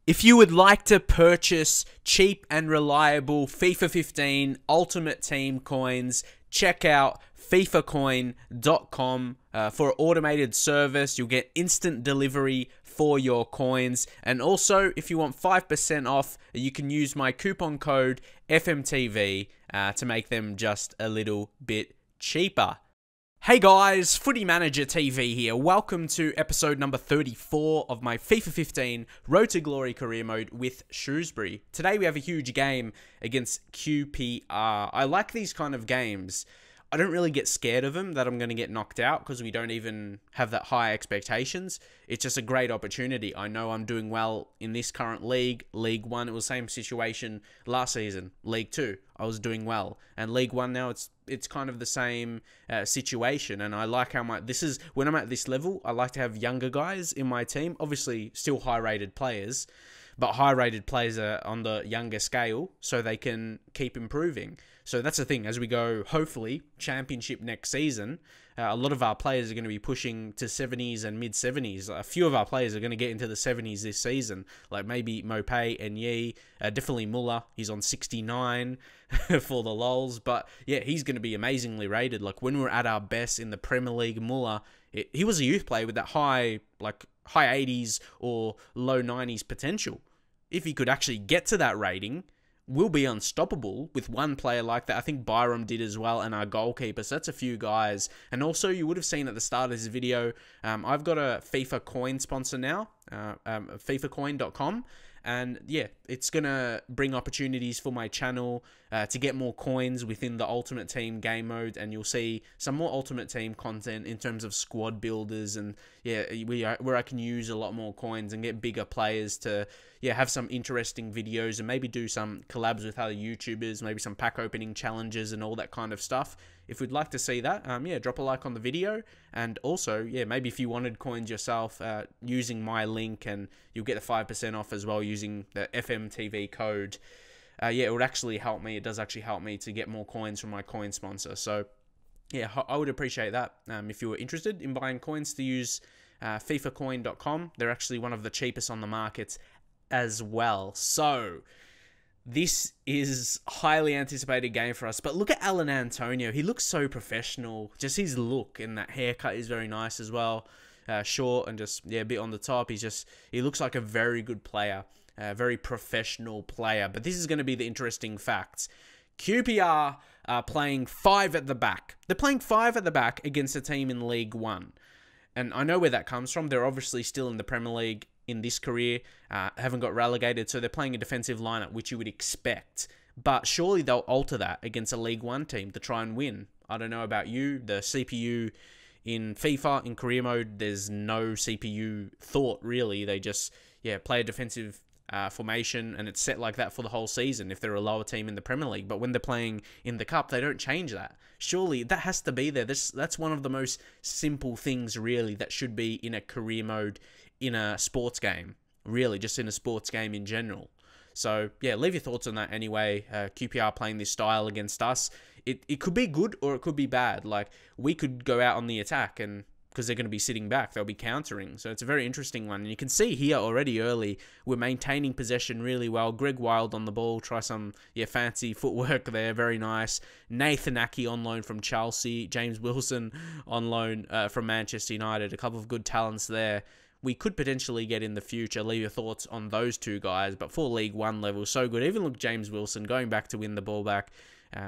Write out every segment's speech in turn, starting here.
If you would like to purchase cheap and reliable FIFA 15 Ultimate Team coins, check out fifacoin.com for automated service. You'll get instant delivery for your coins. And also, if you want 5% off, you can use my coupon code FMTV to make them just a little bit cheaper. Hey guys, Footy Manager TV here. Welcome to episode number 34 of my FIFA 15 Road to Glory career mode with Shrewsbury. Today we have a huge game against QPR. I like these kind of games. I don't really get scared of them that I'm going to get knocked out because we don't even have that high expectations. It's just a great opportunity. I know I'm doing well in this current league. League 1, it was the same situation last season. League 2, I was doing well. And League 1 now, it's kind of the same situation. And I like how when I'm at this level, I like to have younger guys in my team. Obviously, still high-rated players. But high-rated players are on the younger scale, so they can keep improving. So that's the thing. As we go, hopefully, championship next season, a lot of our players are going to be pushing to 70s and mid-70s. A few of our players are going to get into the 70s this season, like maybe Mopay and Yi. Definitely Muller. He's on 69 for the lols. But yeah, he's going to be amazingly rated. Like when we're at our best in the Premier League, Muller, he was a youth player with that high 80s or low 90s potential. If he could actually get to that rating, we'll be unstoppable with one player like that. I think Byram did as well, and our goalkeeper. So that's a few guys. And also, you would have seen at the start of this video, I've got a FIFA coin sponsor now, fifacoin.com. And yeah, it's going to bring opportunities for my channel to get more coins within the Ultimate Team game mode. And you'll see some more Ultimate Team content in terms of squad builders. And yeah, where I can use a lot more coins and get bigger players to have some interesting videos. And maybe do some collabs with other YouTubers. Maybe some pack opening challenges and all that kind of stuff. If you'd like to see that, drop a like on the video. And also, maybe if you wanted coins yourself, using my link, and you'll get the 5% off as well using the FMTV code. It would actually help me. It does actually help me to get more coins from my coin sponsor. So, yeah, I would appreciate that. If you were interested in buying coins, to use fifacoin.com. They're actually one of the cheapest on the market as well. So this is a highly anticipated game for us. But look at Alan Antonio. He looks so professional. Just his look and that haircut is very nice as well. Short and just, a bit on the top. He looks like a very good player. A very professional player. But this is going to be the interesting facts. QPR are playing 5 at the back. They're playing 5 at the back against a team in League 1. And I know where that comes from. They're obviously still in the Premier League in this career, haven't got relegated, so they're playing a defensive lineup, which you would expect. But surely they'll alter that against a League 1 team to try and win. I don't know about you. The CPU in FIFA, in career mode, there's no CPU thought, really. They just, play a defensive formation, and it's set like that for the whole season if they're a lower team in the Premier League. But when they're playing in the Cup, they don't change that. Surely that has to be there. That's one of the most simple things, really, that should be in a career mode in a sports game. Really, just in a sports game in general. So, leave your thoughts on that anyway. QPR playing this style against us. It could be good or it could be bad. Like, we could go out on the attack, and because they're going to be sitting back, they'll be countering. So it's a very interesting one. And you can see here already early, we're maintaining possession really well. Greg Wild on the ball. Try some fancy footwork there. Very nice. Nathan Aki on loan from Chelsea. James Wilson on loan from Manchester United. A couple of good talents there. We could potentially get in the future. Leave your thoughts on those two guys. But for League 1 level, so good. Even look, James Wilson going back to win the ball back.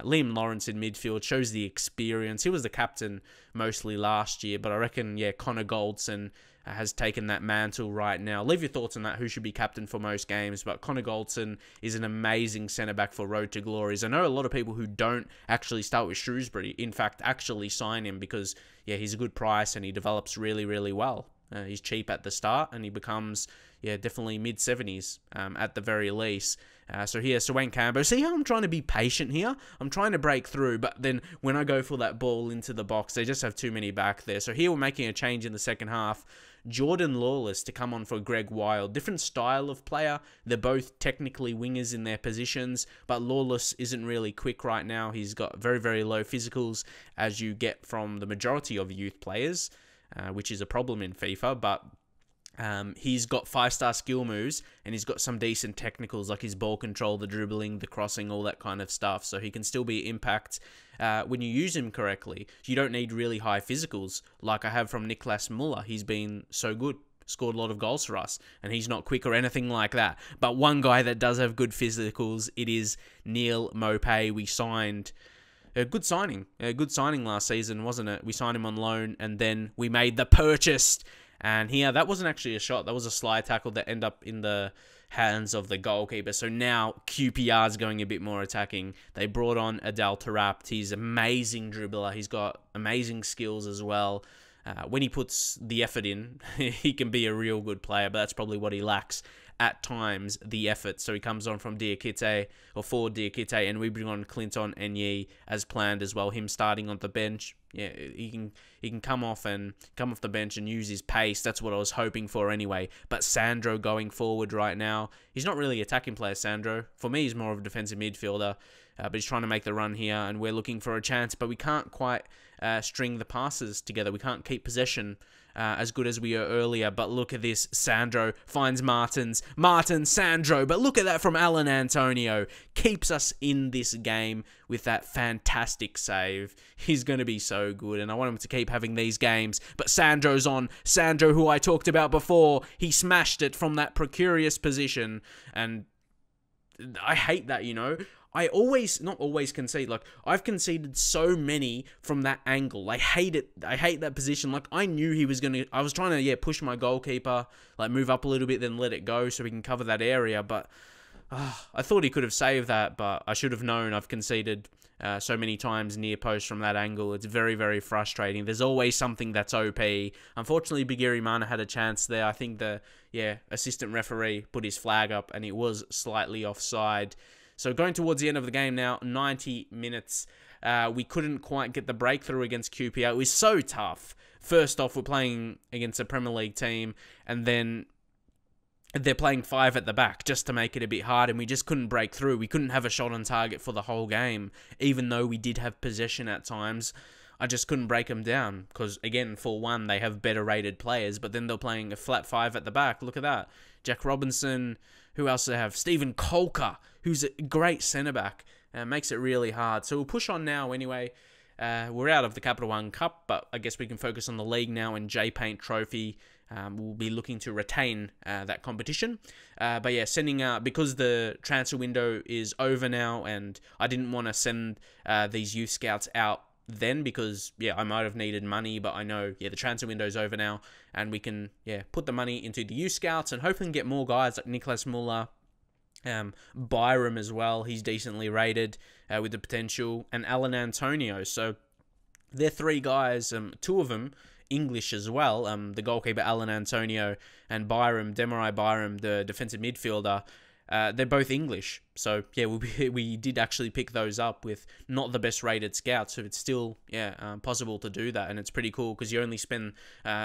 Liam Lawrence in midfield shows the experience. He was the captain mostly last year, but I reckon, Connor Goldson has taken that mantle right now. Leave your thoughts on that, who should be captain for most games, but Connor Goldson is an amazing centre-back for Road to Glories. I know a lot of people who don't actually start with Shrewsbury, in fact, actually sign him because, he's a good price and he develops really, really well. He's cheap at the start, and he becomes, definitely mid-70s at the very least. So here's Wayne Cambo. See how I'm trying to be patient here? I'm trying to break through, but then when I go for that ball into the box, they just have too many back there. So here we're making a change in the second half. Jordan Lawless to come on for Greg Wild. Different style of player. They're both technically wingers in their positions, but Lawless isn't really quick right now. He's got very, very low physicals, as you get from the majority of youth players, which is a problem in FIFA, but He's got 5-star skill moves, and he's got some decent technicals like his ball control, the dribbling, the crossing, all that kind of stuff. So he can still be impact when you use him correctly. You don't need really high physicals like I have from Niklas Muller. He's been so good, scored a lot of goals for us, and he's not quick or anything like that. But one guy that does have good physicals, it is Neil Maupay. We signed a good signing last season, wasn't it? We signed him on loan, and then we made the purchase. And here, that wasn't actually a shot. That was a slide tackle that ended up in the hands of the goalkeeper. So now QPR is going a bit more attacking. They brought on Adel Tarabt. He's an amazing dribbler. He's got amazing skills as well. When he puts the effort in, he can be a real good player, but that's probably what he lacks at times, the effort. So he comes on from Diakite, or for Diakite, and we bring on Clinton Enye as planned as well. Him starting on the bench. Yeah, he can come off the bench and use his pace. That's what I was hoping for anyway. But Sandro going forward right now, he's not really an attacking player, Sandro. For me, he's more of a defensive midfielder. But he's trying to make the run here, and we're looking for a chance, but we can't quite string the passes together. We can't keep possession as good as we were earlier. But look at this. Sandro finds Martins, Sandro. But look at that from Alan Antonio. Keeps us in this game with that fantastic save. He's going to be so good, and I want him to keep having these games. But Sandro's on. Sandro, who I talked about before, he smashed it from that precarious position, and I hate that, you know. I not always concede. Like, I've conceded so many from that angle. I hate it. I hate that position. Like, I knew he was going to... I was trying to, yeah, push my goalkeeper, like, move up a little bit, then let it go so we can cover that area. But I thought he could have saved that, but I should have known. I've conceded so many times near post from that angle. It's very, very frustrating. There's always something that's OP. Unfortunately, Bigiri Mana had a chance there. I think the, assistant referee put his flag up, and it was slightly offside. So going towards the end of the game now, 90 minutes. We couldn't quite get the breakthrough against QPR. It was so tough. First off, we're playing against a Premier League team, and then they're playing 5 at the back just to make it a bit hard, and we just couldn't break through. We couldn't have a shot on target for the whole game, even though we did have possession at times. I just couldn't break them down because, again, for one, they have better rated players, but then they're playing a flat 5 at the back. Look at that. Jack Robinson. Who else do they have? Stephen Colker, who's a great centre-back. Makes it really hard. So we'll push on now anyway. We're out of the Capital One Cup, but I guess we can focus on the league now, and J-Paint Trophy. We'll be looking to retain that competition. But yeah, because the transfer window is over now, and I didn't want to send these youth scouts out then because, I might have needed money, but I know, the transfer window's over now, and we can, put the money into the youth scouts and hopefully get more guys like Niklas Muller, Byram as well. He's decently rated with the potential, and Alan Antonio. So they're 3 guys, 2 of them English as well. The goalkeeper Alan Antonio and Demarai Byram, the defensive midfielder. They're both English. So, we did actually pick those up with not the best rated scouts. So, it's still, possible to do that. And it's pretty cool because you only spend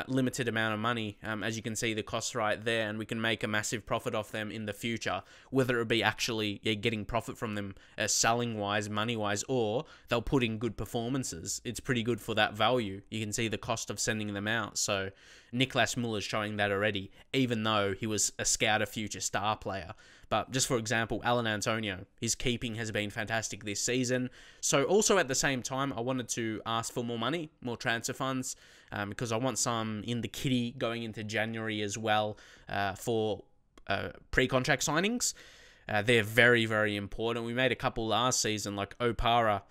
limited amount of money. As you can see, the costs right there. And we can make a massive profit off them in the future. Whether it be actually getting profit from them selling-wise, money-wise, or they'll put in good performances. It's pretty good for that value. You can see the cost of sending them out. So, Niklas Muller's showing that already, even though he was a scout, a future star player. But just for example, Alan Antonio, his keeping has been fantastic this season. So also at the same time, I wanted to ask for more money, more transfer funds, because I want some in the kitty going into January as well for pre-contract signings. They're very, very important. We made a couple last season, like Opara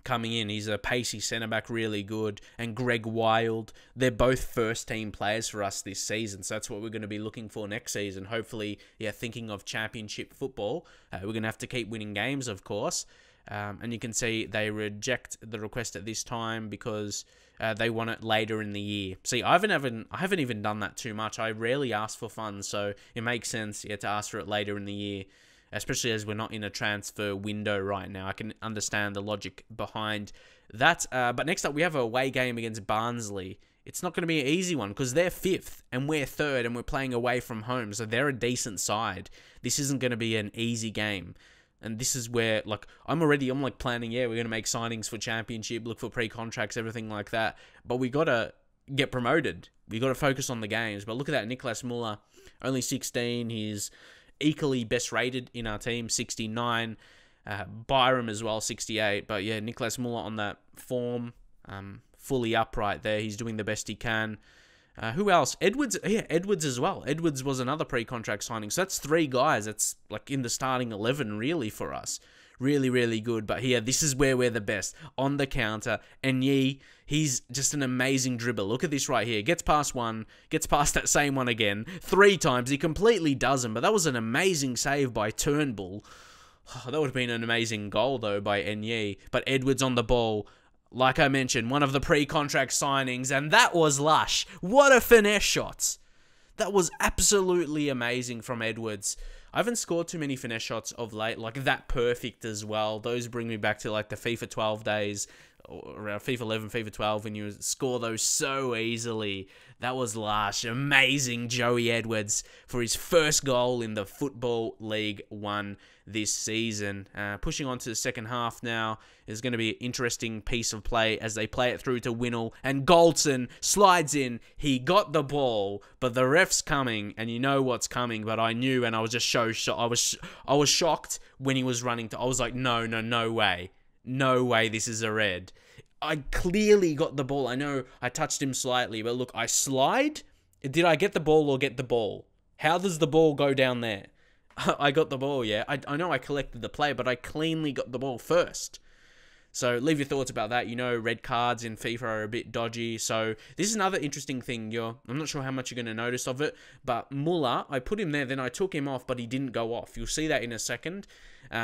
coming in. He's a pacey centre-back, really good. And Greg Wild. They're both first-team players for us this season. So that's what we're going to be looking for next season. Hopefully, thinking of championship football. We're going to have to keep winning games, of course. And you can see they reject the request at this time because they want it later in the year. See, I haven't even done that too much. I rarely ask for funds, so it makes sense to ask for it later in the year. Especially as we're not in a transfer window right now. I can understand the logic behind that. But next up, we have a away game against Barnsley. It's not going to be an easy one because they're 5th and we're 3rd and we're playing away from home. So they're a decent side. This isn't going to be an easy game. And this is where, I'm planning, we're going to make signings for championship, look for pre-contracts, everything like that. But we got to get promoted. We got to focus on the games. But look at that, Niklas Muller, only 16. He's equally best rated in our team, 69. Byram as well, 68. But yeah, Niklas Muller on that form, fully upright there. He's doing the best he can. Who else? Edwards. Yeah, Edwards as well. Edwards was another pre-contract signing. So that's 3 guys. That's like in the starting 11 really for us. Really, really good. But here, this is where we're the best. On the counter. And he's just an amazing dribbler. Look at this right here. Gets past one. Gets past that same one again. 3 times. He completely doesn't. But that was an amazing save by Turnbull. Oh, that would have been an amazing goal, though, by Enye. But Edwards on the ball. Like I mentioned, one of the pre-contract signings. And that was lush. What a finesse shot. That was absolutely amazing from Edwards. I haven't scored too many finesse shots of late, like that perfect as well. Those bring me back to like the FIFA 12 days, or around FIFA 11, FIFA 12, when you score those so easily. That was lush. Amazing Joey Edwards for his first goal in the Football League 1 this season. Pushing on to the second half now is going to be an interesting piece of play as they play it through to Winnell, and Goldson slides in. He got the ball, but the ref's coming, and you know what's coming. But I knew, and I was just I was shocked when he was running to. I was like, no way, no way, this is a red. I clearly got the ball. I know I touched him slightly, but look, I slide. Did I get the ball or get the ball? How does the ball go down there? I got the ball, yeah. I know I collected the play, but I cleanly got the ball first. So leave your thoughts about that. You know, red cards in FIFA are a bit dodgy. So this is another interesting thing. I'm not sure how much you're going to notice of it, but Muller, I put him there, then I took him off, but he didn't go off. You'll see that in a second.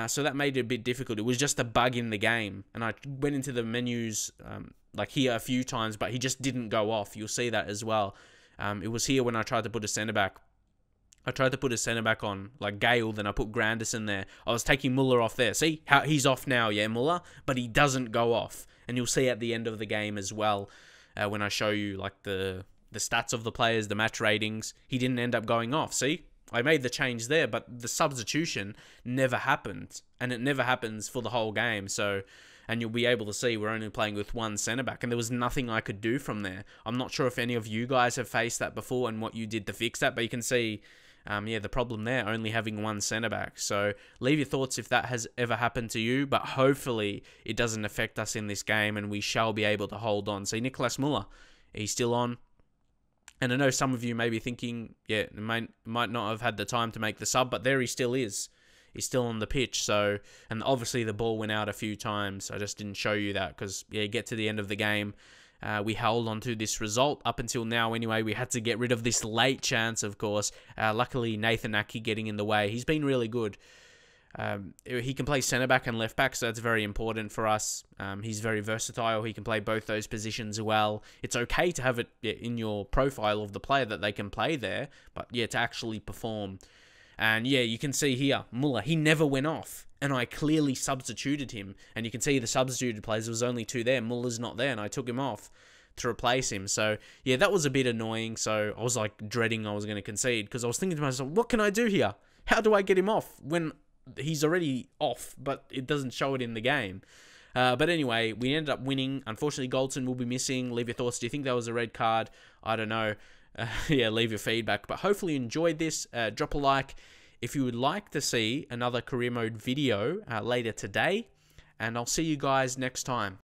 So that made it a bit difficult. It was just a bug in the game. And I went into the menus like here a few times, but he just didn't go off. You'll see that as well. It was here when I tried to put a centre-back. I tried to put a centre-back on, like Gale, then I put Granderson there. I was taking Muller off there. See how he's off now, yeah, Muller? But he doesn't go off. And you'll see at the end of the game as well, when I show you like the stats of the players, the match ratings, he didn't end up going off. See? I made the change there, but the substitution never happened. And it never happens for the whole game. So, and you'll be able to see we're only playing with 1 centre-back, and there was nothing I could do from there. I'm not sure if any of you guys have faced that before and what you did to fix that, but you can see... yeah, the problem there, only having 1 centre-back. So leave your thoughts if that has ever happened to you, but hopefully it doesn't affect us in this game and we shall be able to hold on. See, Niklas Muller, he's still on. And I know some of you may be thinking, yeah, might not have had the time to make the sub, but there he still is. He's still on the pitch. So, and obviously the ball went out a few times. I just didn't show you that because, yeah, get to the end of the game. We held on to this result up until now anyway. We had to get rid of this late chance, of course. Luckily, Nathan Aki getting in the way. He's been really good. He can play centre-back and left-back, so that's very important for us. He's very versatile. He can play both those positions well. It's okay to have it in your profile of the player that they can play there, but yeah, to actually perform. And yeah, you can see here, Muller, he never went off. And I clearly substituted him. And you can see the substituted players, there was only 2 there. Muller's not there, and I took him off to replace him. So, yeah, that was a bit annoying. So, I was like dreading I was going to concede because I was thinking to myself, what can I do here? How do I get him off when he's already off, but it doesn't show it in the game? But anyway, we ended up winning. Unfortunately, Goldson will be missing. Leave your thoughts. Do you think that was a red card? I don't know. Yeah, leave your feedback. But hopefully you enjoyed this. Drop a like if you would like to see another career mode video later today. And I'll see you guys next time.